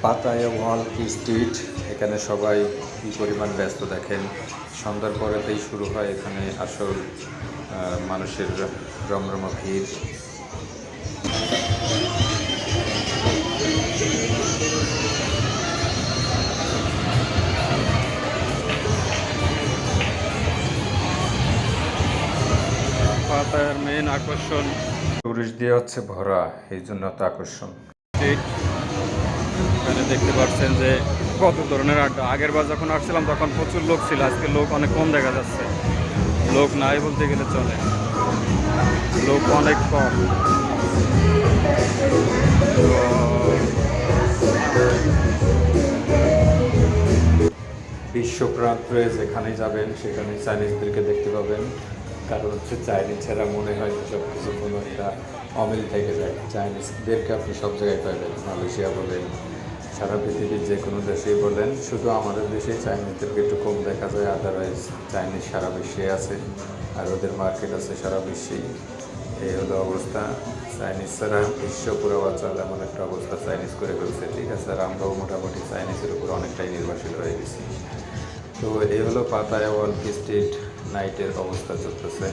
Pattaya Wall Street. এখানে সবাই কী পরিমাণ ব্যস্ত দেখেন। সন্ধ্যার পরেতেই শুরু হয় এখানে আসল মানুষের রমরমা ভিড়। পাতায়ার মেন আকর্ষণ টুরিস্ট দিয়ে হচ্ছে ভরা, এই জন্য তো আকর্ষণ। এখানে দেখতে পাচ্ছেন যে কত ধরনের আড্ডা। আগের বার যখন আসছিলাম তখন প্রচুর লোক ছিল, আজকে লোক অনেক কম দেখা যাচ্ছে। লোক নাই বলতে গেলে চলে, লোক অনেক কম। বিশ্বপ্রান্তে যেখানে যাবেন সেখানে চাইনিজদেরকে দেখতে পাবেন। কারণ হচ্ছে চাইনিজ ছাড়া মনে হয় সব কিছু কোনো একটা অমিল থেকে যায়। চাইনিজদেরকে আপনি সব জায়গায় পাবেন, মালয়েশিয়া বলেন, সারা পৃথিবীর যে কোনো দেশেই বলেন। শুধু আমাদের দেশে চাইনিজদেরকে একটু কম দেখা যায়, আদারওয়াইজ চাইনিজ সারা বিশ্বে আছে, আর ওদের মার্কেট আছে সারা বিশ্বেই। এই হলো অবস্থা। চাইনিজ ছাড়া বিশ্ব পুরো অচল এমন একটা অবস্থা চাইনিজ করে ফেলছে। ঠিক আছে, আর আমরাও মোটামুটি চাইনিজের উপর অনেকটাই নির্ভরশীল হয়ে গেছি। তো এই হলো পাতায়া ওয়াল স্ট্রিট নাইটের অবস্থা চলতেছে।